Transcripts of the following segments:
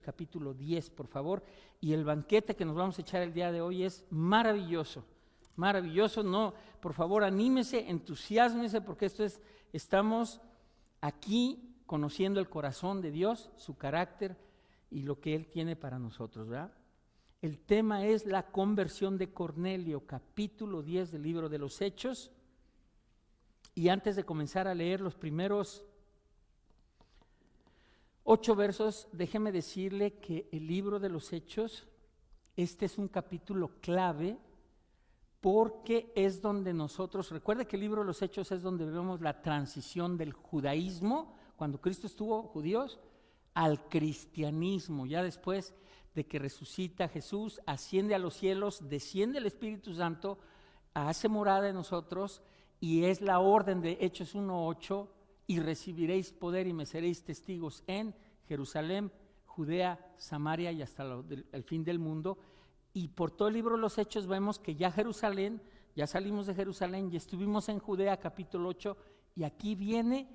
capítulo 10, por favor. Y el banquete que nos vamos a echar el día de hoy es maravilloso, maravilloso. No, por favor, anímese, entusiásmese, porque estamos aquí conociendo el corazón de Dios, su carácter y lo que Él tiene para nosotros, ¿verdad? El tema es la conversión de Cornelio, capítulo 10 del libro de los Hechos. Y antes de comenzar a leer los primeros 8 versos, déjeme decirle que el libro de los Hechos, este es un capítulo clave, porque es donde nosotros, recuerde que el libro de los Hechos es donde vemos la transición del judaísmo, cuando Cristo estuvo judíos, al cristianismo. Ya después de que resucita Jesús, asciende a los cielos, desciende el Espíritu Santo, hace morada en nosotros, y es la orden de Hechos 1:8, y recibiréis poder y me seréis testigos en Jerusalén, Judea, Samaria y hasta el fin del mundo. Y por todo el libro de los Hechos vemos que ya Jerusalén, ya salimos de Jerusalén, ya estuvimos en Judea, capítulo 8, y aquí viene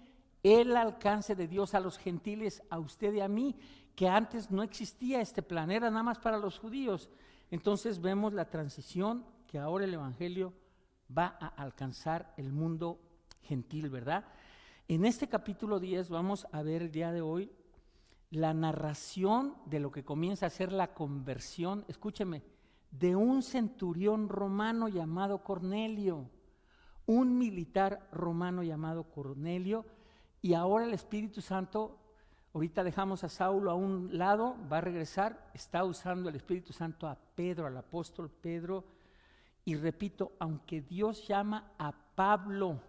el alcance de Dios a los gentiles, a usted y a mí, que antes no existía este plan, era nada más para los judíos. Entonces vemos la transición, que ahora el evangelio va a alcanzar el mundo gentil, ¿verdad? En este capítulo 10 vamos a ver el día de hoy la narración de lo que comienza a ser la conversión, escúcheme, de un centurión romano llamado Cornelio, un militar romano llamado Cornelio. Y ahora el Espíritu Santo, ahorita dejamos a Saulo a un lado, va a regresar, está usando el Espíritu Santo a Pedro, al apóstol Pedro. Y repito, aunque Dios llama a Pablo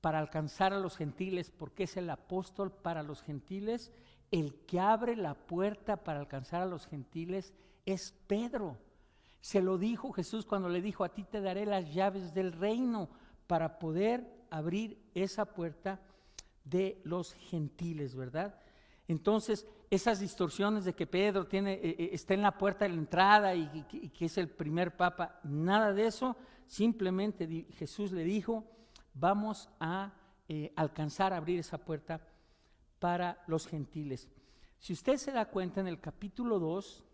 para alcanzar a los gentiles, porque es el apóstol para los gentiles, el que abre la puerta para alcanzar a los gentiles es Pedro. Se lo dijo Jesús cuando le dijo: a ti te daré las llaves del reino, para poder abrir esa puerta de los gentiles, ¿verdad? Entonces, esas distorsiones de que Pedro está en la puerta de la entrada y que es el primer papa, nada de eso. Simplemente Jesús le dijo: vamos a alcanzar a abrir esa puerta para los gentiles. Si usted se da cuenta, en el capítulo 2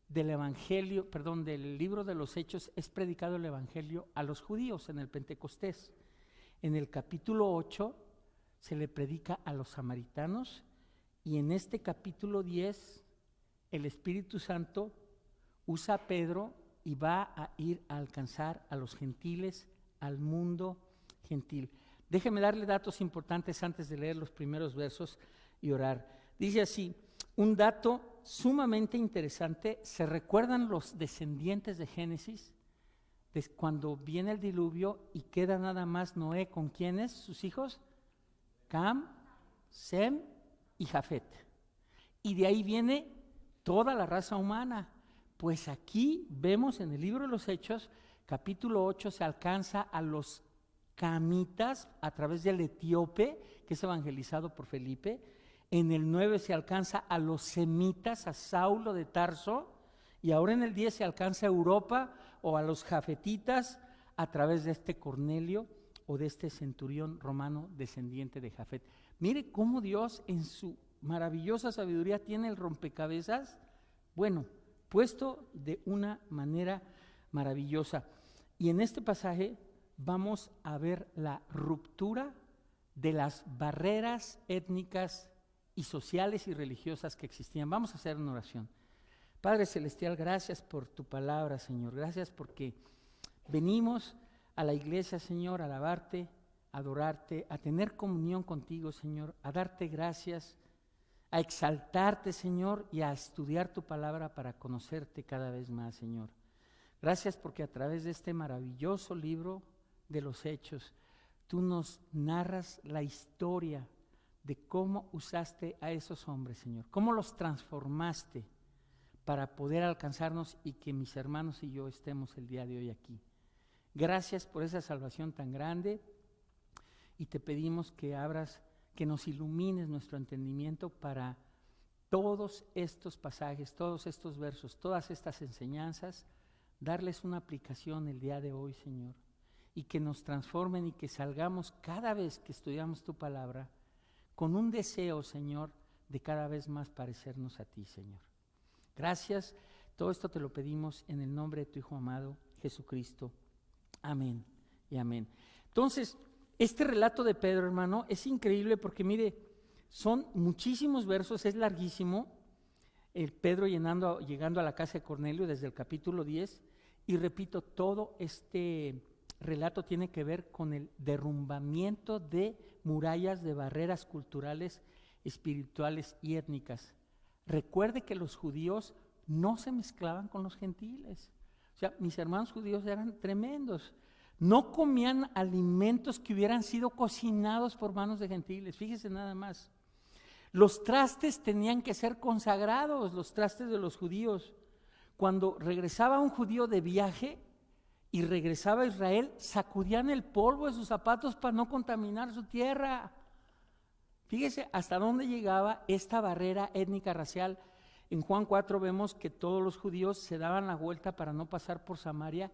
del evangelio, del libro de los Hechos, es predicado el evangelio a los judíos en el Pentecostés. En el capítulo 8 se le predica a los samaritanos, y en este capítulo 10 el Espíritu Santo usa a Pedro y va a ir a alcanzar a los gentiles, al mundo gentil. Déjeme darle datos importantes antes de leer los primeros versos y orar. Dice así, un dato sumamente interesante: ¿se recuerdan los descendientes de Génesis? Cuando viene el diluvio y queda nada más Noé, ¿con quiénes? Sus hijos, Cam, Sem y Jafet. Y de ahí viene toda la raza humana. Pues aquí vemos en el libro de los Hechos, capítulo 8, se alcanza a los camitas a través del etíope, que es evangelizado por Felipe. En el 9 se alcanza a los semitas, a Saulo de Tarso, y ahora en el 10 se alcanza a Europa o a los jafetitas a través de este Cornelio o de este centurión romano descendiente de Jafet. Mire cómo Dios en su maravillosa sabiduría tiene el rompecabezas, puesto de una manera maravillosa. Y en este pasaje vamos a ver la ruptura de las barreras étnicas y sociales y religiosas que existían. Vamos a hacer una oración. Padre Celestial, gracias por tu palabra, Señor. Gracias porque venimos a la iglesia, Señor, a alabarte, a adorarte, a tener comunión contigo, Señor, a darte gracias, a exaltarte, Señor, y a estudiar tu palabra para conocerte cada vez más, Señor. Gracias porque a través de este maravilloso libro de los Hechos, tú nos narras la historia de cómo usaste a esos hombres, Señor, cómo los transformaste para poder alcanzarnos y que mis hermanos y yo estemos el día de hoy aquí. Gracias por esa salvación tan grande, y te pedimos que abras, que nos ilumines nuestro entendimiento para todos estos pasajes, todos estos versos, todas estas enseñanzas, darles una aplicación el día de hoy, Señor, y que nos transformen y que salgamos cada vez que estudiamos tu palabra con un deseo, Señor, de cada vez más parecernos a ti, Señor. Gracias. Todo esto te lo pedimos en el nombre de tu Hijo amado, Jesucristo. Amén y amén. Entonces, este relato de Pedro, hermano, es increíble porque mire, son muchísimos versos, es larguísimo. Pedro llegando a la casa de Cornelio desde el capítulo 10, y repito, todo este relato tiene que ver con el derrumbamiento de murallas, de barreras culturales, espirituales y étnicas. Recuerde que los judíos no se mezclaban con los gentiles. O sea, mis hermanos judíos eran tremendos. No comían alimentos que hubieran sido cocinados por manos de gentiles. Fíjese nada más. Los trastes tenían que ser consagrados, los trastes de los judíos. Cuando regresaba un judío de viaje y regresaba a Israel, sacudían el polvo de sus zapatos para no contaminar su tierra. Fíjese hasta dónde llegaba esta barrera étnica racial. En Juan 4 vemos que todos los judíos se daban la vuelta para no pasar por Samaria,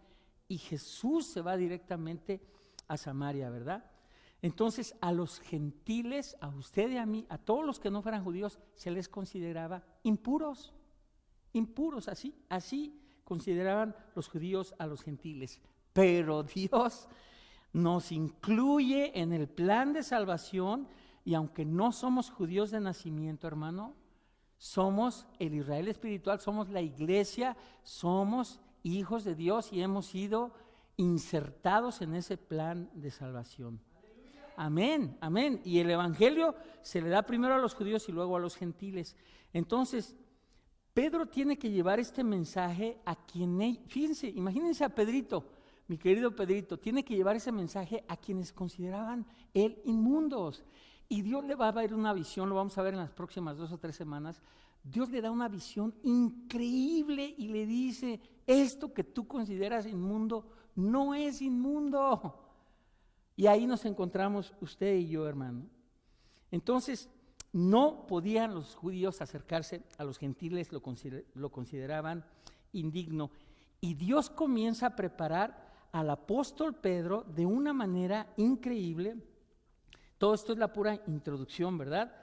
y Jesús se va directamente a Samaria, ¿verdad? Entonces a los gentiles, a usted y a mí, a todos los que no fueran judíos, se les consideraba impuros, así consideraban los judíos a los gentiles. Pero Dios nos incluye en el plan de salvación, y aunque no somos judíos de nacimiento, hermano, somos el Israel espiritual, somos la iglesia, somos hijos de Dios y hemos sido insertados en ese plan de salvación. Amén, amén. Y el evangelio se le da primero a los judíos y luego a los gentiles. Entonces, Pedro tiene que llevar este mensaje a fíjense, imagínense a Pedrito, mi querido Pedrito, tiene que llevar ese mensaje a quienes consideraban él inmundos. Y Dios le va a dar una visión, lo vamos a ver en las próximas 2 o 3 semanas. Dios le da una visión increíble y le dice: esto que tú consideras inmundo no es inmundo. Y ahí nos encontramos usted y yo, hermano. Entonces, no podían los judíos acercarse a los gentiles, lo consideraban indigno. Y Dios comienza a preparar al apóstol Pedro de una manera increíble. Todo esto es la pura introducción, ¿verdad?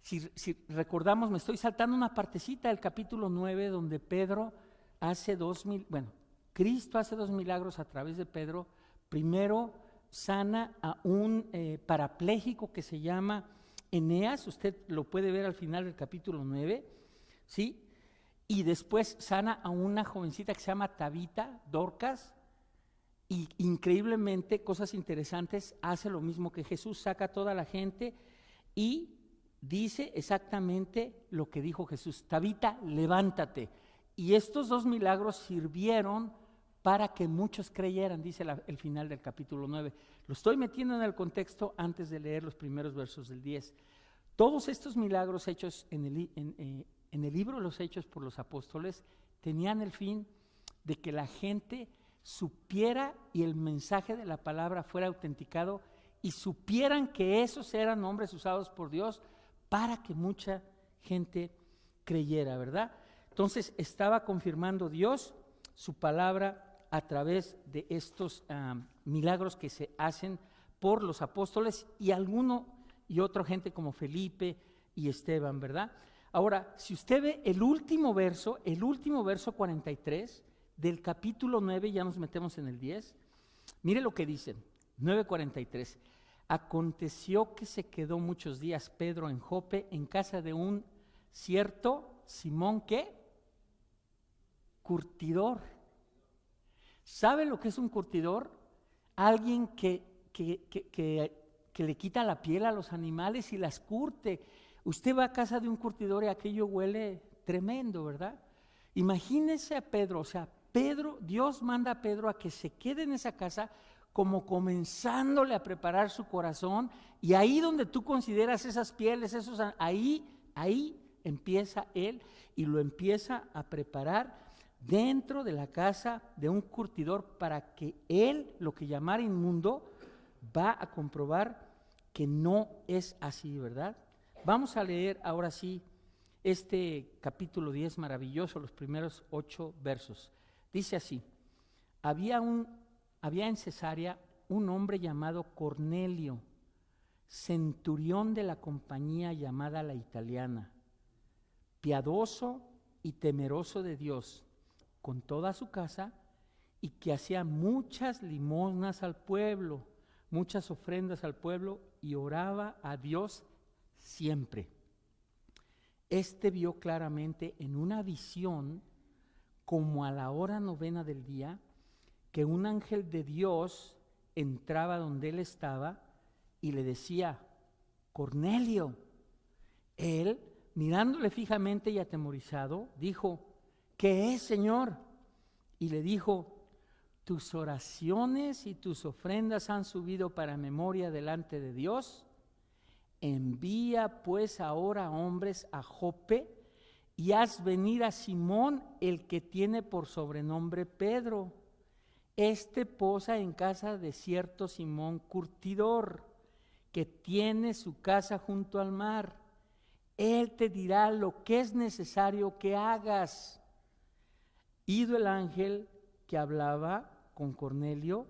Si recordamos, me estoy saltando una partecita del capítulo 9, donde Pedro hace Cristo hace 2 milagros a través de Pedro. Primero sana a un parapléjico que se llama Eneas, usted lo puede ver al final del capítulo 9, ¿sí? Y después sana a una jovencita que se llama Tabita, Dorcas, y increíblemente, cosas interesantes, hace lo mismo que Jesús, saca a toda la gente y dice exactamente lo que dijo Jesús: Tabita, levántate. Y estos 2 milagros sirvieron para que muchos creyeran, dice el final del capítulo 9. Lo estoy metiendo en el contexto antes de leer los primeros versos del 10. Todos estos milagros hechos en el libro de los Hechos por los apóstoles tenían el fin de que la gente supiera y el mensaje de la palabra fuera autenticado, y supieran que esos eran hombres usados por Dios para que mucha gente creyera, ¿verdad? Entonces estaba confirmando Dios su palabra a través de estos milagros que se hacen por los apóstoles y alguno y otra gente como Felipe y Esteban, ¿verdad? Ahora, si usted ve el último verso 43 del capítulo 9, ya nos metemos en el 10, mire lo que dicen, 9:43. Aconteció que se quedó muchos días Pedro en Jope, en casa de un cierto Simón, ¿qué? Curtidor. ¿Sabe lo que es un curtidor? Alguien que le quita la piel a los animales y las curte. Usted va a casa de un curtidor y aquello huele tremendo, ¿verdad? Imagínese a Pedro, o sea, Dios manda a Pedro a que se quede en esa casa, como comenzándole a preparar su corazón, y ahí donde tú consideras esas pieles, ahí empieza él y lo empieza a preparar dentro de la casa de un curtidor, para que él, lo que llamara inmundo, va a comprobar que no es así, ¿verdad? Vamos a leer ahora sí este capítulo 10 maravilloso, los primeros 8 versos. Dice así: había en Cesarea un hombre llamado Cornelio, centurión de la compañía llamada La Italiana, piadoso y temeroso de Dios con toda su casa, y que hacía muchas limosnas al pueblo, muchas ofrendas al pueblo, y oraba a Dios siempre. Este vio claramente en una visión, como a la hora 9 del día, que un ángel de Dios entraba donde él estaba y le decía: Cornelio. Él, mirándole fijamente y atemorizado, dijo: ¿qué es, Señor? Y le dijo: tus oraciones y tus ofrendas han subido para memoria delante de Dios. Envía pues ahora hombres a Jope y haz venir a Simón, el que tiene por sobrenombre Pedro. Este posa en casa de cierto Simón curtidor, que tiene su casa junto al mar. Él te dirá lo que es necesario que hagas. Ido el ángel que hablaba con Cornelio,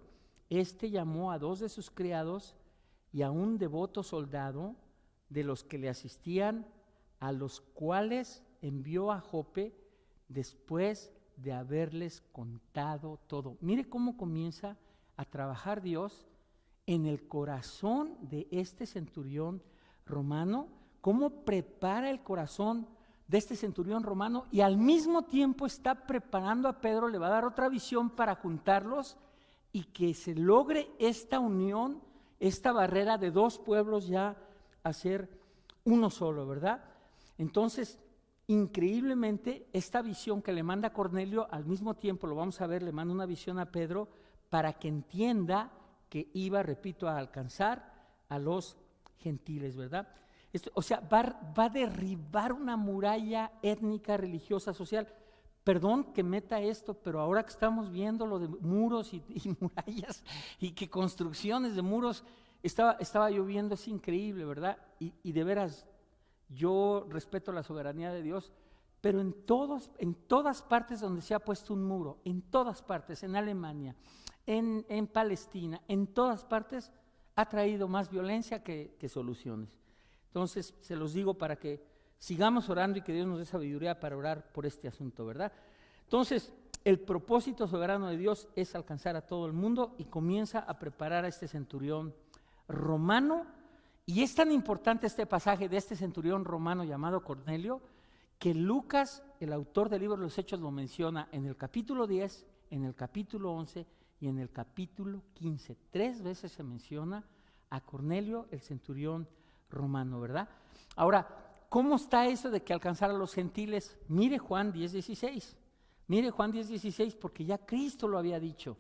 este llamó a 2 de sus criados y a un devoto soldado de los que le asistían, a los cuales envió a Jope después de haberles contado todo. Mire cómo comienza a trabajar Dios en el corazón de este centurión romano, cómo prepara el corazón de este centurión romano, y al mismo tiempo está preparando a Pedro, le va a dar otra visión para juntarlos y que se logre esta unión, esta barrera de 2 pueblos ya hacer uno solo, ¿verdad? Entonces, increíblemente, esta visión que le manda Cornelio, al mismo tiempo, lo vamos a ver, le manda una visión a Pedro para que entienda que iba, repito, a alcanzar a los gentiles, ¿verdad? O sea, va a derribar una muralla étnica, religiosa, social. Perdón que meta esto, pero ahora que estamos viendo lo de muros y murallas y que construcciones de muros, estaba yo viendo, es increíble, ¿verdad? Y de veras, yo respeto la soberanía de Dios, pero en todas partes donde se ha puesto un muro, en todas partes, en Alemania, en Palestina, en todas partes, ha traído más violencia que soluciones. Entonces, se los digo para que sigamos orando y que Dios nos dé sabiduría para orar por este asunto, ¿verdad? Entonces, el propósito soberano de Dios es alcanzar a todo el mundo, y comienza a preparar a este centurión romano. Y es tan importante este pasaje de este centurión romano llamado Cornelio, que Lucas, el autor del libro de los Hechos, lo menciona en el capítulo 10, en el capítulo 11 y en el capítulo 15. 3 veces se menciona a Cornelio, el centurión romano, ¿verdad? Ahora, ¿cómo está eso de que alcanzar a los gentiles? Mire Juan 10:16. Mire Juan 10:16, porque ya Cristo lo había dicho,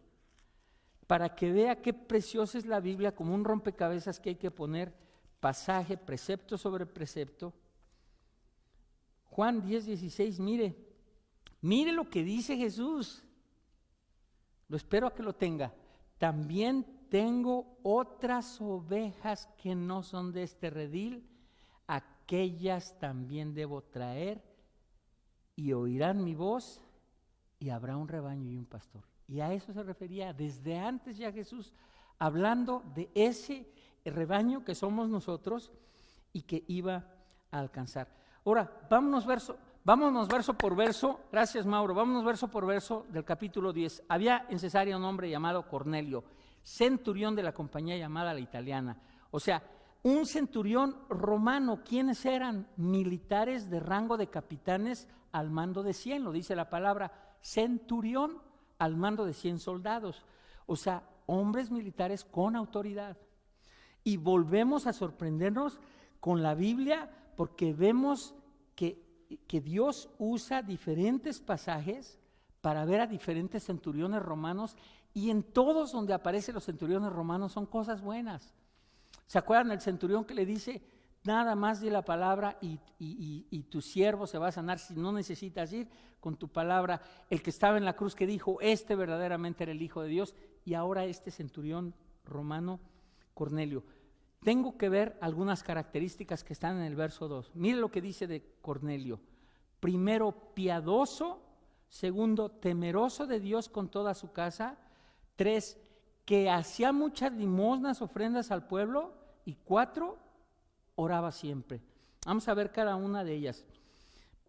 para que vea qué preciosa es la Biblia, como un rompecabezas que hay que poner pasaje, precepto sobre precepto. Juan 10:16, mire lo que dice Jesús. Lo espero a que lo tenga. También tengo otras ovejas que no son de este redil, aquellas también debo traer, y oirán mi voz, y habrá un rebaño y un pastor. Y a eso se refería desde antes ya Jesús, hablando de ese rebaño que somos nosotros y que iba a alcanzar. Ahora, vámonos verso por verso. Gracias, Mauro. Vámonos verso por verso del capítulo 10. Había en Cesarea un hombre llamado Cornelio, centurión de la compañía llamada La Italiana. O sea, un centurión romano. ¿Quiénes eran? Militares de rango de capitanes al mando de 100, lo dice la palabra. Centurión al mando de 100 soldados. O sea, hombres militares con autoridad. Y volvemos a sorprendernos con la Biblia, porque vemos que Dios usa diferentes pasajes para ver a diferentes centuriones romanos, y en todos donde aparecen los centuriones romanos son cosas buenas. ¿Se acuerdan del centurión que le dice: nada más di la palabra y tu siervo se va a sanar, si no necesitas ir con tu palabra? El que estaba en la cruz, que dijo: este verdaderamente era el Hijo de Dios. Y ahora este centurión romano, Cornelio. Tengo que ver algunas características que están en el verso 2. Mire lo que dice de Cornelio. Primero, piadoso. Segundo, temeroso de Dios con toda su casa. 3, que hacía muchas limosnas, ofrendas al pueblo. Y 4, oraba siempre. Vamos a ver cada una de ellas.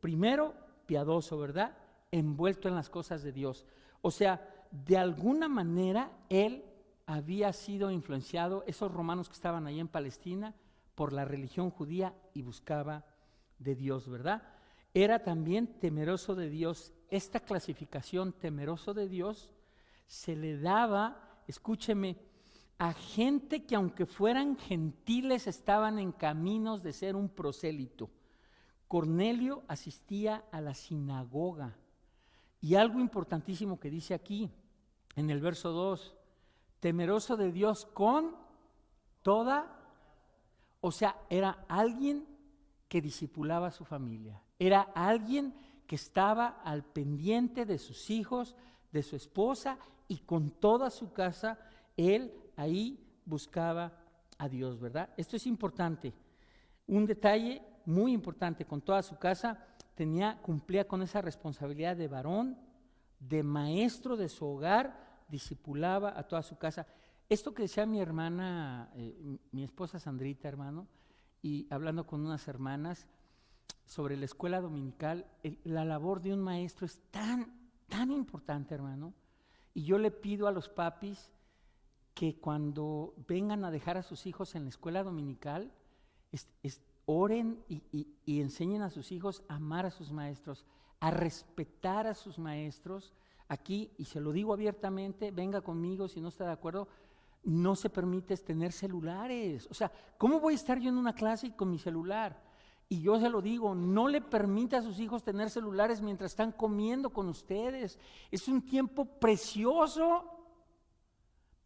Primero, piadoso, ¿verdad? Envuelto en las cosas de Dios. O sea, de alguna manera él había sido influenciado, esos romanos que estaban ahí en Palestina, por la religión judía y buscaba de Dios, ¿verdad? Era también temeroso de Dios. Esta clasificación, temeroso de Dios, se le daba, escúcheme, a gente que aunque fueran gentiles estaban en caminos de ser un prosélito. Cornelio asistía a la sinagoga. Y algo importantísimo que dice aquí, en el verso 2, temeroso de Dios con toda, o sea, era alguien que discipulaba a su familia, era alguien que estaba al pendiente de sus hijos, de su esposa, y con toda su casa, él ahí buscaba a Dios, ¿verdad? Esto es importante. Un detalle muy importante, con toda su casa cumplía con esa responsabilidad de varón, de maestro de su hogar, discipulaba a toda su casa. Esto que decía mi hermana, mi esposa Sandrita, hermano, y hablando con unas hermanas sobre la escuela dominical, la labor de un maestro es tan importante, hermano. Y yo le pido a los papis que cuando vengan a dejar a sus hijos en la escuela dominical, oren y enseñen a sus hijos a amar a sus maestros, a respetar a sus maestros. Aquí, y se lo digo abiertamente, venga conmigo si no está de acuerdo, no se permite tener celulares. O sea, ¿cómo voy a estar yo en una clase con mi celular? Y yo se lo digo, no le permita a sus hijos tener celulares mientras están comiendo con ustedes. Es un tiempo precioso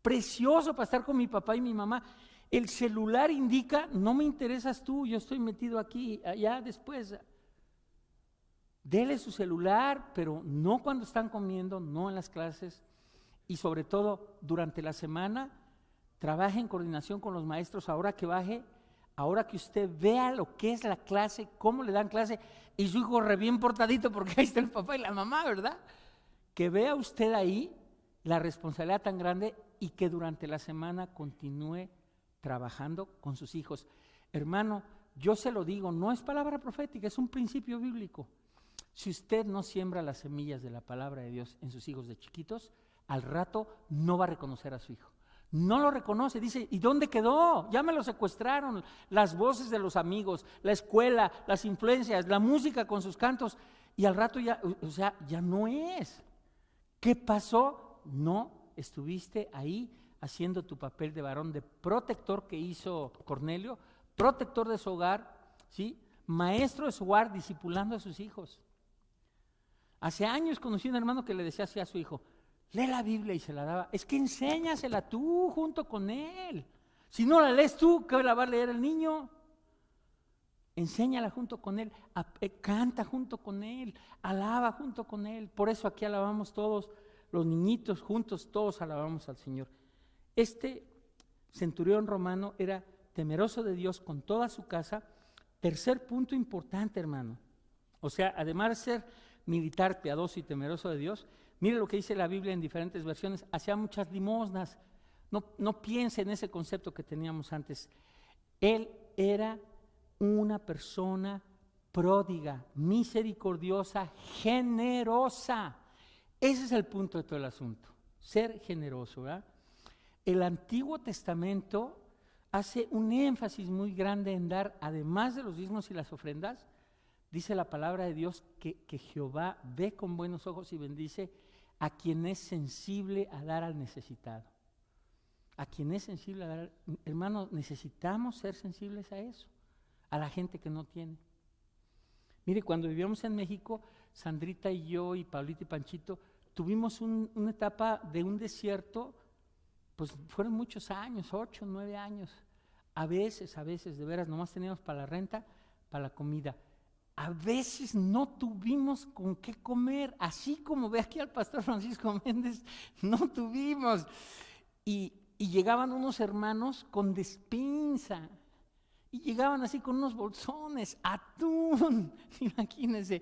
para estar con mi papá y mi mamá. El celular indica, no me interesas tú, yo estoy metido aquí, allá después. Dele su celular, pero no cuando están comiendo, no en las clases. Y sobre todo, durante la semana, trabaje en coordinación con los maestros. Ahora que usted vea lo que es la clase, cómo le dan clase, y su hijo re bien portadito porque ahí está el papá y la mamá, ¿verdad? Que vea usted ahí la responsabilidad tan grande y que durante la semana continúe trabajando con sus hijos. Hermano, yo se lo digo, no es palabra profética, es un principio bíblico. Si usted no siembra las semillas de la palabra de Dios en sus hijos de chiquitos, al rato no va a reconocer a su hijo. No lo reconoce, dice, ¿y dónde quedó? Ya me lo secuestraron, las voces de los amigos, la escuela, las influencias, la música con sus cantos, y al rato ya, o sea, ya no es. ¿Qué pasó? No estuviste ahí haciendo tu papel de varón, de protector que hizo Cornelio, protector de su hogar, ¿sí? Maestro de su hogar, discipulando a sus hijos. Hace años conocí a un hermano que le decía así a su hijo, lee la Biblia, y se la daba. Es que enséñasela tú junto con él. Si no la lees tú, ¿qué la va a leer el niño? Enséñala junto con él, canta junto con él, alaba junto con él. Por eso aquí alabamos todos, los niñitos juntos, todos alabamos al Señor. Este centurión romano era temeroso de Dios con toda su casa. Tercer punto importante, hermano. O sea, además de ser militar, piadoso y temeroso de Dios, mire lo que dice la Biblia en diferentes versiones, hacía muchas limosnas. No piense en ese concepto que teníamos antes. Él era una persona pródiga, misericordiosa, generosa. Ese es el punto de todo el asunto, ser generoso, ¿verdad? El Antiguo Testamento hace un énfasis muy grande en dar, además de los diezmos y las ofrendas, dice la palabra de Dios que Jehová ve con buenos ojos y bendice a quien es sensible a dar al necesitado. A quien es sensible a dar, hermanos, necesitamos ser sensibles a eso, a la gente que no tiene. Mire, cuando vivíamos en México, Sandrita y yo y Pablito y Panchito, tuvimos una etapa de un desierto, pues fueron muchos años, 8, 9 años. A veces, de veras, nomás teníamos para la renta, para la comida. A veces no tuvimos con qué comer, así como ve aquí al pastor Francisco Méndez, no tuvimos. Y llegaban unos hermanos con despensa, y llegaban así con unos bolsones, atún, imagínense,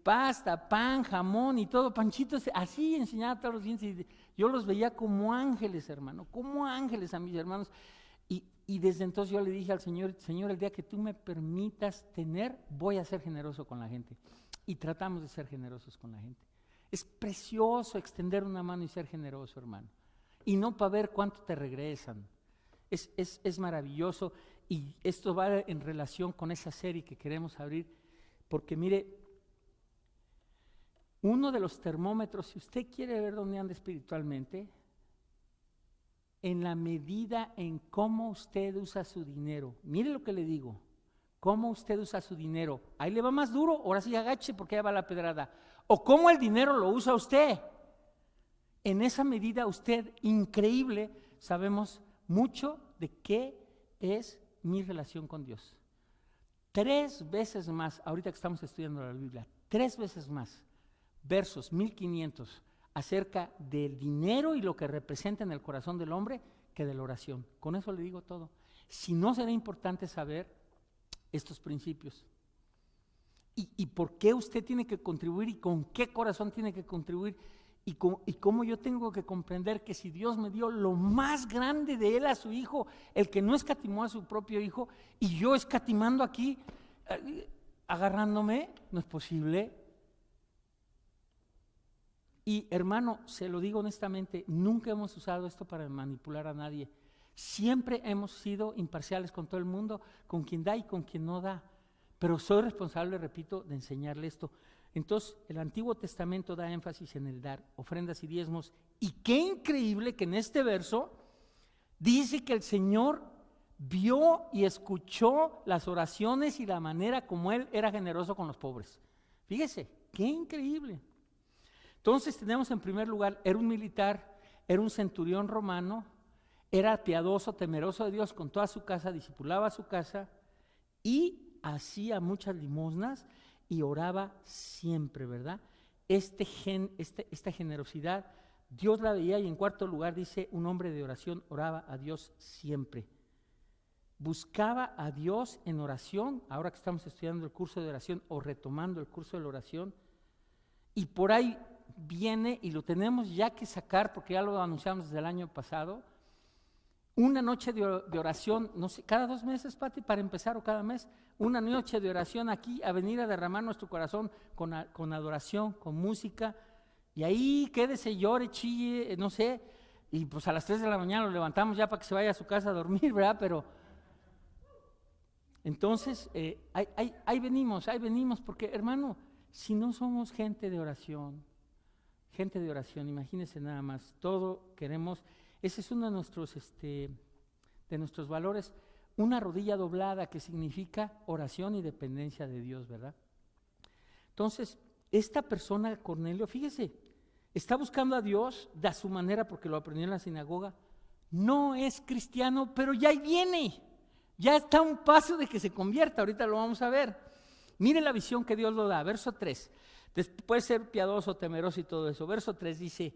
pasta, pan, jamón y todo. Panchito así enseñaba todos los días, y yo los veía como ángeles, hermano, como ángeles a mis hermanos. Y desde entonces yo le dije al Señor, Señor, el día que tú me permitas tener, voy a ser generoso con la gente. y tratamos de ser generosos con la gente. Es precioso extender una mano y ser generoso, hermano. Y no para ver cuánto te regresan. Es maravilloso, y esto va en relación con esa serie que queremos abrir, porque mire, uno de los termómetros, si usted quiere ver dónde anda espiritualmente, en la medida en cómo usted usa su dinero. Mire lo que le digo, cómo usted usa su dinero. Ahí le va más duro, ahora sí agache porque ya va la pedrada. O cómo el dinero lo usa usted. En esa medida usted, increíble, sabemos mucho de qué es mi relación con Dios. 3 veces más, ahorita que estamos estudiando la Biblia, 3 veces más, versos 1500, acerca del dinero y lo que representa en el corazón del hombre, que de la oración. Con eso le digo todo. Si no, será importante saber estos principios. Y por qué usted tiene que contribuir y con qué corazón tiene que contribuir y cómo yo tengo que comprender que si Dios me dio lo más grande de Él a su Hijo, el que no escatimó a su propio Hijo, y yo escatimando aquí, agarrándome, no es posible. Y hermano, se lo digo honestamente, nunca hemos usado esto para manipular a nadie. Siempre hemos sido imparciales con todo el mundo, con quien da y con quien no da. Pero soy responsable, repito, de enseñarle esto. Entonces, el Antiguo Testamento da énfasis en el dar ofrendas y diezmos. Y qué increíble que en este verso dice que el Señor vio y escuchó las oraciones y la manera como Él era generoso con los pobres. Fíjese, qué increíble. Entonces tenemos en primer lugar, era un militar, era un centurión romano, era piadoso, temeroso de Dios con toda su casa, discipulaba su casa y hacía muchas limosnas y oraba siempre, ¿verdad? Esta generosidad, Dios la veía. Y en cuarto lugar dice, un hombre de oración oraba a Dios siempre. Buscaba a Dios en oración, ahora que estamos estudiando el curso de oración o retomando el curso de la oración, y por ahí viene, y lo tenemos ya que sacar porque ya lo anunciamos desde el año pasado, una noche de oración, no sé, cada 2 meses, Pati, para empezar, o cada mes, una noche de oración aquí, a venir a derramar nuestro corazón con adoración, con música, y ahí quédese, llore, chille, no sé, y pues a las 3 de la mañana lo levantamos ya para que se vaya a su casa a dormir, ¿verdad? Pero entonces, ahí venimos, porque hermano, si no somos gente de oración, imagínense nada más, todo queremos. Ese es uno de nuestros valores, una rodilla doblada, que significa oración y dependencia de Dios, ¿verdad? Entonces, esta persona, Cornelio, fíjese, está buscando a Dios de su manera porque lo aprendió en la sinagoga. No es cristiano, pero ya ahí viene, ya está a un paso de que se convierta, ahorita lo vamos a ver. Mire la visión que Dios lo da, verso 3. Puede ser piadoso, temeroso y todo eso. Verso 3 dice,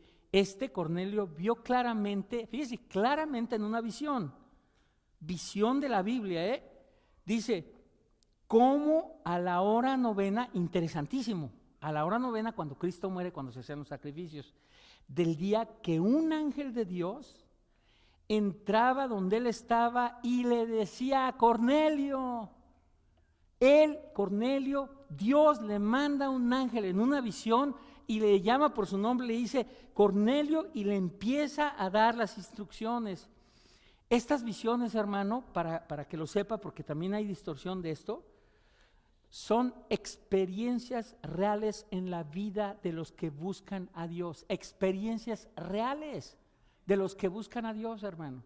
Cornelio vio claramente, fíjese, claramente en una visión de la Biblia, dice, como a la hora novena, interesantísimo, a la hora novena cuando Cristo muere, cuando se hacen los sacrificios, del día que un ángel de Dios entraba donde él estaba y le decía a Cornelio, Cornelio, Dios le manda un ángel en una visión y le llama por su nombre, le dice Cornelio y le empieza a dar las instrucciones. Estas visiones, hermano, para que lo sepa, porque también hay distorsión de esto, son experiencias reales en la vida de los que buscan a Dios, experiencias reales de los que buscan a Dios, hermano.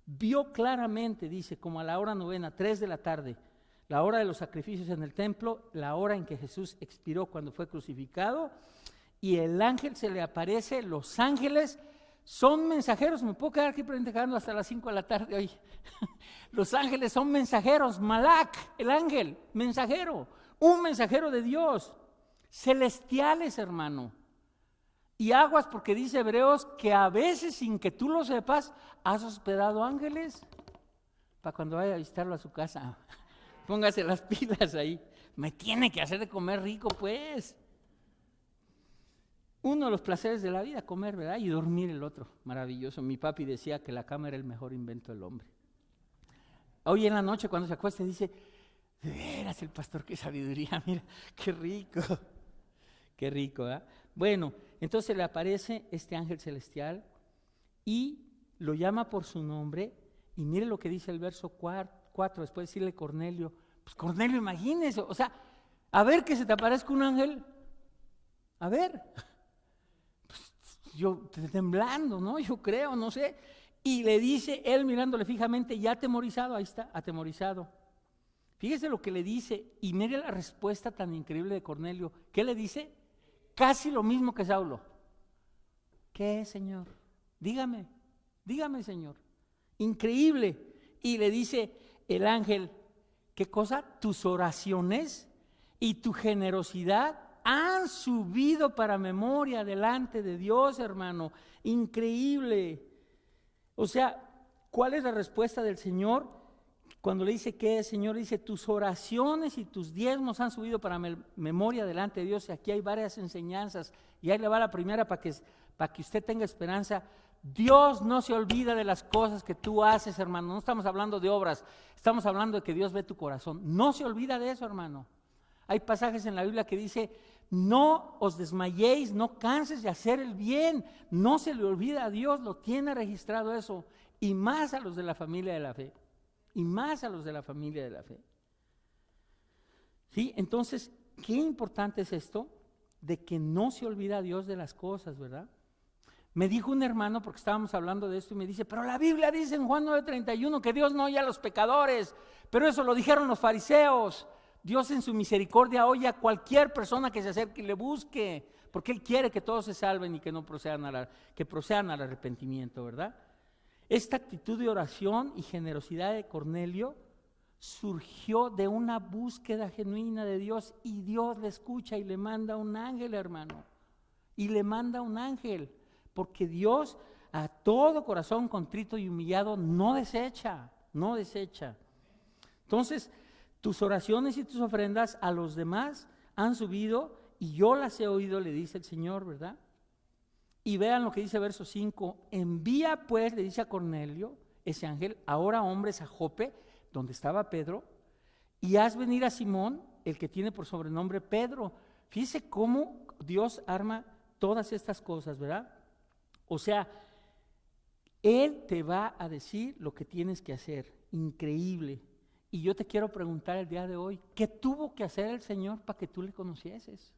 Vio claramente, dice, como a la hora novena, 3 de la tarde, la hora de los sacrificios en el templo, la hora en que Jesús expiró cuando fue crucificado, y el ángel se le aparece. Los ángeles son mensajeros, me puedo quedar aquí predicando hasta las 5 de la tarde hoy. Los ángeles son mensajeros, Malak, el ángel, mensajero, un mensajero de Dios, celestiales, hermano. Y aguas, porque dice Hebreos que a veces, sin que tú lo sepas, has hospedado ángeles, para cuando vaya a visitarlo a su casa. Póngase las pilas ahí. Me tiene que hacer de comer rico, pues. Uno de los placeres de la vida, comer, ¿verdad? Y dormir el otro, maravilloso. Mi papi decía que la cama era el mejor invento del hombre. Hoy en la noche cuando se acuesta dice, de veras el pastor, qué sabiduría, mira, qué rico. Qué rico, ¿verdad? Bueno, entonces le aparece este ángel celestial y lo llama por su nombre, y mire lo que dice el verso 4, después de decirle Cornelio. Pues Cornelio, imagínese, o sea, a ver que se te aparezca un ángel, a ver, pues, yo temblando, ¿no? Yo creo, no sé, y le dice él mirándole fijamente, ya atemorizado, ahí está, atemorizado. Fíjese lo que le dice, y mire la respuesta tan increíble de Cornelio. ¿Qué le dice? Casi lo mismo que Saulo. ¿Qué, Señor? Dígame, dígame, Señor. Increíble. Y le dice el ángel, ¿qué cosa? Tus oraciones y tu generosidad han subido para memoria delante de Dios, hermano. Increíble. O sea, ¿cuál es la respuesta del Señor? Cuando le dice que el Señor dice, tus oraciones y tus diezmos han subido para memoria delante de Dios. Y aquí hay varias enseñanzas. Y ahí le va la primera para que usted tenga esperanza. Dios no se olvida de las cosas que tú haces, hermano. No estamos hablando de obras, estamos hablando de que Dios ve tu corazón. No se olvida de eso, hermano. Hay pasajes en la Biblia que dice, no os desmayéis, no canses de hacer el bien. No se le olvida a Dios, lo tiene registrado eso. Y más a los de la familia de la fe. Y más a los de la familia de la fe. ¿Sí? Entonces, qué importante es esto de que no se olvida a Dios de las cosas, ¿verdad? Me dijo un hermano, porque estábamos hablando de esto, y me dice, pero la Biblia dice en Juan 9:31 que Dios no oye a los pecadores, pero eso lo dijeron los fariseos. Dios en su misericordia oye a cualquier persona que se acerque y le busque, porque Él quiere que todos se salven y que no procedan al arrepentimiento, ¿verdad? Esta actitud de oración y generosidad de Cornelio surgió de una búsqueda genuina de Dios, y Dios le escucha y le manda un ángel, hermano, y le manda un ángel, porque Dios a todo corazón contrito y humillado no desecha, no desecha. Entonces, tus oraciones y tus ofrendas a los demás han subido y yo las he oído, le dice el Señor, ¿verdad? Y vean lo que dice verso 5, envía pues, le dice a Cornelio, ese ángel, ahora hombres a Jope, donde estaba Pedro, y haz venir a Simón, el que tiene por sobrenombre Pedro. Fíjese cómo Dios arma todas estas cosas, ¿verdad? O sea, Él te va a decir lo que tienes que hacer, increíble. Y yo te quiero preguntar el día de hoy, ¿qué tuvo que hacer el Señor para que tú le conocieses?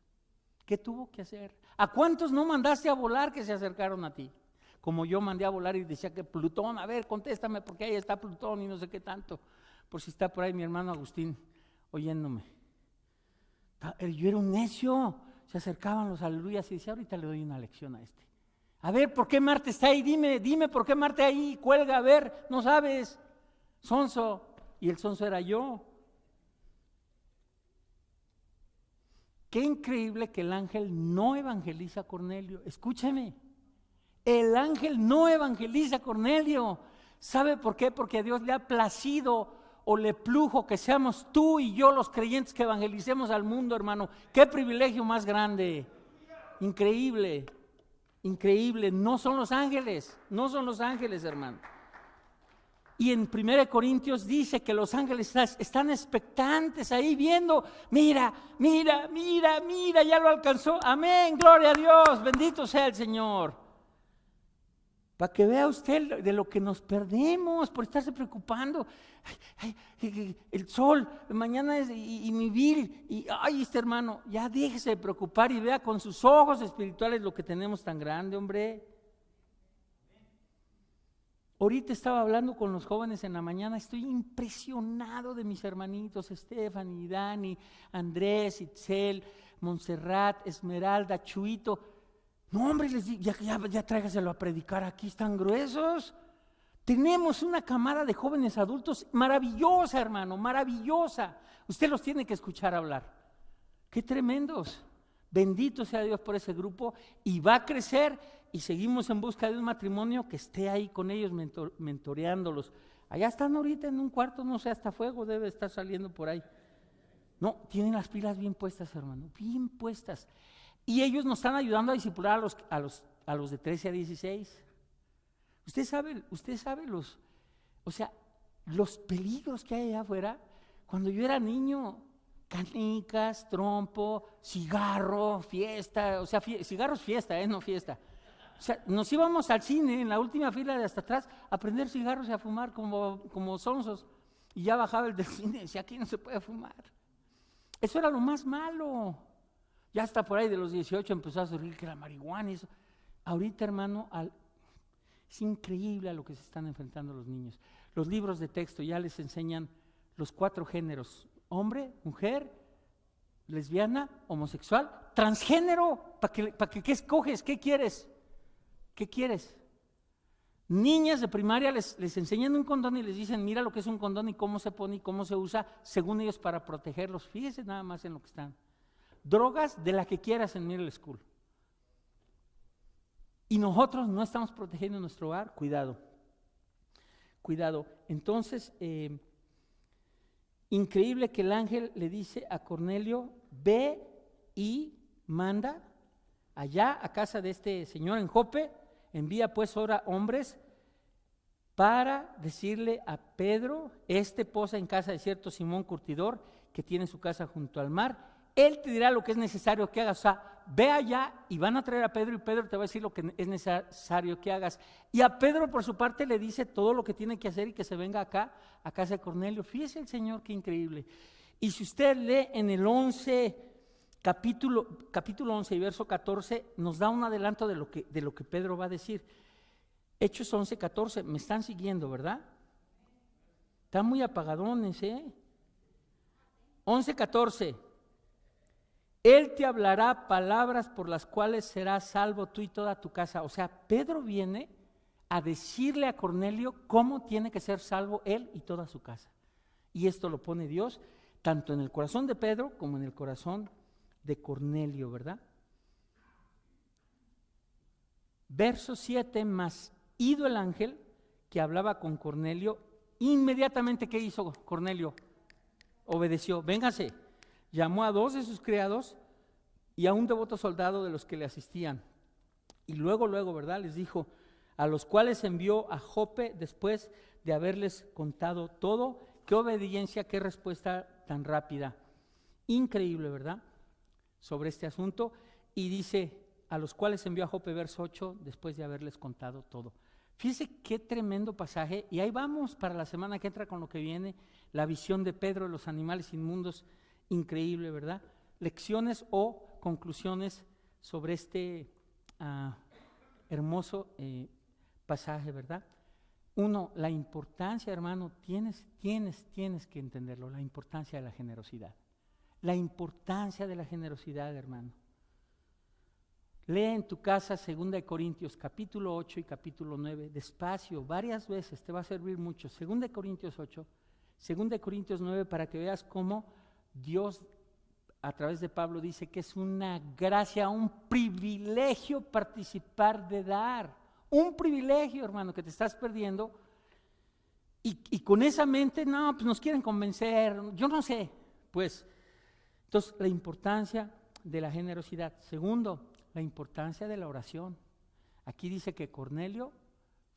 ¿Qué tuvo que hacer? ¿A cuántos no mandaste a volar que se acercaron a ti? Como yo mandé a volar y decía que Plutón, a ver, contéstame porque ahí está Plutón y no sé qué tanto. Por si está por ahí mi hermano Agustín oyéndome. Yo era un necio, se acercaban los aleluyas y decía, ahorita le doy una lección a este. A ver, ¿por qué Marte está ahí? Dime por qué Marte ahí, cuelga, a ver, no sabes. Sonso, y el sonso era yo. Qué increíble que el ángel no evangeliza a Cornelio. Escúcheme, el ángel no evangeliza a Cornelio. ¿Sabe por qué? Porque a Dios le ha placido o le plujo que seamos tú y yo los creyentes que evangelicemos al mundo, hermano. Qué privilegio más grande. Increíble, increíble. No son los ángeles, hermano. Y en 1 Corintios dice que los ángeles están expectantes ahí viendo, mira, ya lo alcanzó, amén, gloria a Dios, bendito sea el Señor. Para que vea usted de lo que nos perdemos por estarse preocupando. El sol, mañana es y mi bill, y ay, este hermano, ya déjese de preocupar y vea con sus ojos espirituales lo que tenemos tan grande, hombre. Ahorita estaba hablando con los jóvenes en la mañana, estoy impresionado de mis hermanitos, Stephanie, Dani, Andrés, Itzel, Montserrat, Esmeralda, Chuito. No, hombre, les digo, ya tráigaselo a predicar, aquí están gruesos. Tenemos una camada de jóvenes adultos maravillosa, hermano, maravillosa. Usted los tiene que escuchar hablar. Qué tremendos. Bendito sea Dios por ese grupo, y va a crecer, y seguimos en busca de un matrimonio que esté ahí con ellos mentoreándolos. Allá están ahorita en un cuarto, no sé, hasta fuego debe estar saliendo por ahí. No, tienen las pilas bien puestas, hermano, bien puestas. Y ellos nos están ayudando a discipular a los de 13 a 16. Usted sabe los peligros que hay allá afuera. Cuando yo era niño, canicas, trompo, cigarro, fiesta, o sea, cigarros fiesta, no fiesta. O sea, nos íbamos al cine en la última fila de hasta atrás a prender cigarros y a fumar como sonsos. Y ya bajaba el del cine y decía, aquí no se puede fumar. Eso era lo más malo. Ya hasta por ahí de los 18 empezó a surgir que la marihuana y eso. Ahorita, hermano, es increíble a lo que se están enfrentando los niños. Los libros de texto ya les enseñan los 4 géneros: hombre, mujer, lesbiana, homosexual, transgénero. ¿Qué escoges? ¿Qué quieres? ¿Qué quieres? Niñas de primaria les enseñan un condón y les dicen, mira lo que es un condón y cómo se pone y cómo se usa, según ellos, para protegerlos. Fíjese nada más en lo que están. Drogas de la que quieras en middle school. Y nosotros no estamos protegiendo nuestro hogar. Cuidado. Cuidado. Entonces, increíble que el ángel le dice a Cornelio, ve y manda allá a casa de este señor en Jope. Envía pues ahora hombres para decirle a Pedro, posa en casa de cierto Simón Curtidor, que tiene su casa junto al mar. Él te dirá lo que es necesario que hagas. O sea, ve allá y van a traer a Pedro y Pedro te va a decir lo que es necesario que hagas. Y a Pedro por su parte le dice todo lo que tiene que hacer y que se venga acá, a casa de Cornelio. Fíjese el Señor, qué increíble. Y si usted lee en el 11... Capítulo 11 y verso 14 nos da un adelanto de lo que Pedro va a decir. Hechos 11, 14, me están siguiendo, ¿verdad? Están muy apagadones, 11, 14. Él te hablará palabras por las cuales serás salvo tú y toda tu casa. O sea, Pedro viene a decirle a Cornelio cómo tiene que ser salvo él y toda su casa. Y esto lo pone Dios tanto en el corazón de Pedro como en el corazón de Cornelio, ¿verdad? Verso 7, más ido el ángel que hablaba con Cornelio, inmediatamente, ¿qué hizo Cornelio? Obedeció. Véngase, llamó a 2 de sus criados y a un devoto soldado de los que le asistían. Y luego, ¿verdad? Les dijo, a los cuales envió a Jope después de haberles contado todo. Qué obediencia, qué respuesta tan rápida. Increíble, ¿verdad? Sobre este asunto, y dice, a los cuales envió a Jope, verso 8, después de haberles contado todo. Fíjese qué tremendo pasaje, y ahí vamos para la semana que entra con lo que viene, la visión de Pedro de los animales inmundos, increíble, ¿verdad? Lecciones o conclusiones sobre este hermoso pasaje, ¿verdad? Uno, la importancia, hermano, tienes que entenderlo, la importancia de la generosidad. La importancia de la generosidad, hermano. Lee en tu casa 2 Corintios capítulo 8 y capítulo 9, despacio, varias veces, te va a servir mucho. 2 Corintios 8, 2 Corintios 9, para que veas cómo Dios, a través de Pablo, dice que es una gracia, un privilegio participar de dar. Un privilegio, hermano, que te estás perdiendo. Y con esa mente, no, pues nos quieren convencer, yo no sé, pues. Entonces, la importancia de la generosidad. Segundo, la importancia de la oración. Aquí dice que Cornelio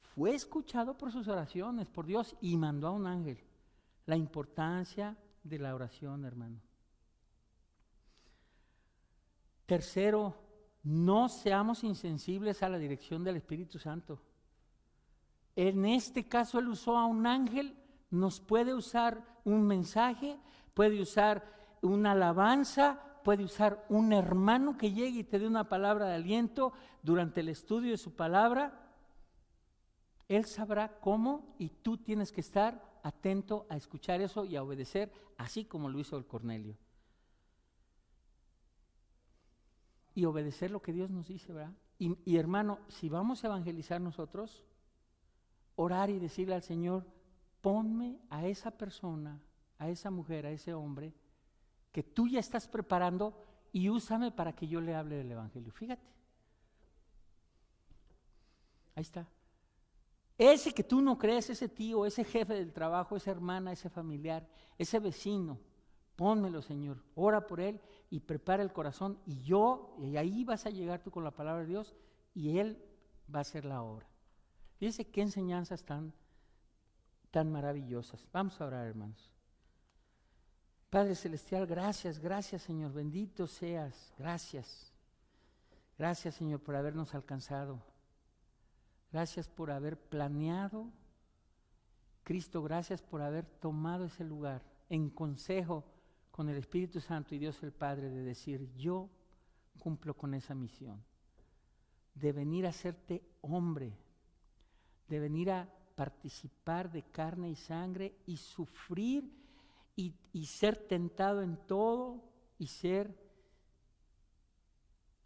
fue escuchado por sus oraciones, por Dios, y mandó a un ángel. La importancia de la oración, hermano. Tercero, no seamos insensibles a la dirección del Espíritu Santo. En este caso, él usó a un ángel, nos puede usar un mensaje, puede usar una alabanza, puede usar un hermano que llegue y te dé una palabra de aliento durante el estudio de su palabra. Él sabrá cómo y tú tienes que estar atento a escuchar eso y a obedecer, así como lo hizo el Cornelio. Y obedecer lo que Dios nos dice, ¿verdad? Y hermano, si vamos a evangelizar nosotros, orar y decirle al Señor, ponme a esa persona, a esa mujer, a ese hombre, que tú ya estás preparando y úsame para que yo le hable del Evangelio. Fíjate. Ahí está. Ese que tú no crees, ese tío, ese jefe del trabajo, esa hermana, ese familiar, ese vecino, pónmelo, Señor, ora por él y prepara el corazón y ahí vas a llegar tú con la palabra de Dios y él va a hacer la obra. Fíjense qué enseñanzas tan maravillosas. Vamos a orar, hermanos. Padre Celestial, gracias, gracias Señor, bendito seas, gracias. Gracias Señor por habernos alcanzado. Gracias por haber planeado. Cristo, gracias por haber tomado ese lugar en consejo con el Espíritu Santo y Dios el Padre de decir, yo cumplo con esa misión, de venir a hacerte hombre, de venir a participar de carne y sangre y sufrir y ser tentado en todo y ser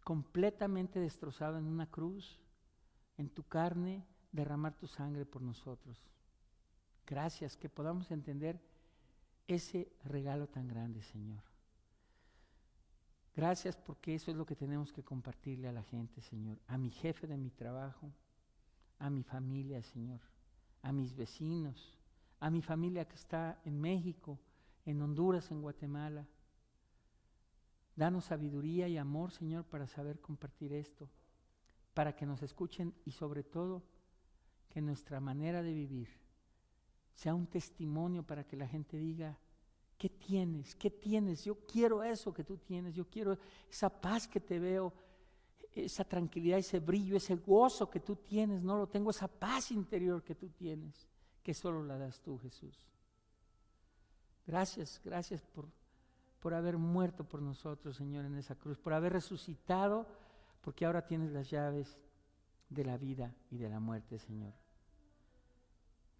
completamente destrozado en una cruz, en tu carne, derramar tu sangre por nosotros. Gracias, que podamos entender ese regalo tan grande, Señor. Gracias porque eso es lo que tenemos que compartirle a la gente, Señor, a mi jefe de mi trabajo, a mi familia, Señor, a mis vecinos, a mi familia que está en México, en Honduras, en Guatemala. Danos sabiduría y amor, Señor, para saber compartir esto, para que nos escuchen y sobre todo que nuestra manera de vivir sea un testimonio para que la gente diga, ¿qué tienes? ¿Qué tienes? Yo quiero eso que tú tienes, yo quiero esa paz que te veo, esa tranquilidad, ese brillo, ese gozo que tú tienes, no lo tengo, esa paz interior que tú tienes, que solo la das tú, Jesús. Gracias, gracias por haber muerto por nosotros, Señor, en esa cruz, por haber resucitado, porque ahora tienes las llaves de la vida y de la muerte, Señor.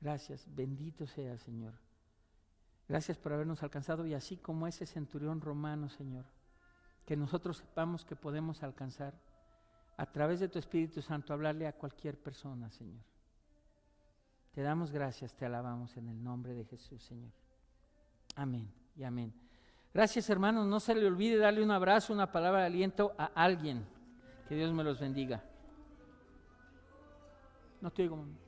Gracias, bendito sea, Señor. Gracias por habernos alcanzado y así como ese centurión romano, Señor, que nosotros sepamos que podemos alcanzar a través de tu Espíritu Santo, hablarle a cualquier persona, Señor. Te damos gracias, te alabamos en el nombre de Jesús, Señor. Amén y amén. Gracias, hermanos. No se le olvide darle un abrazo, una palabra de aliento a alguien. Que Dios me los bendiga. No te oigo, mamá.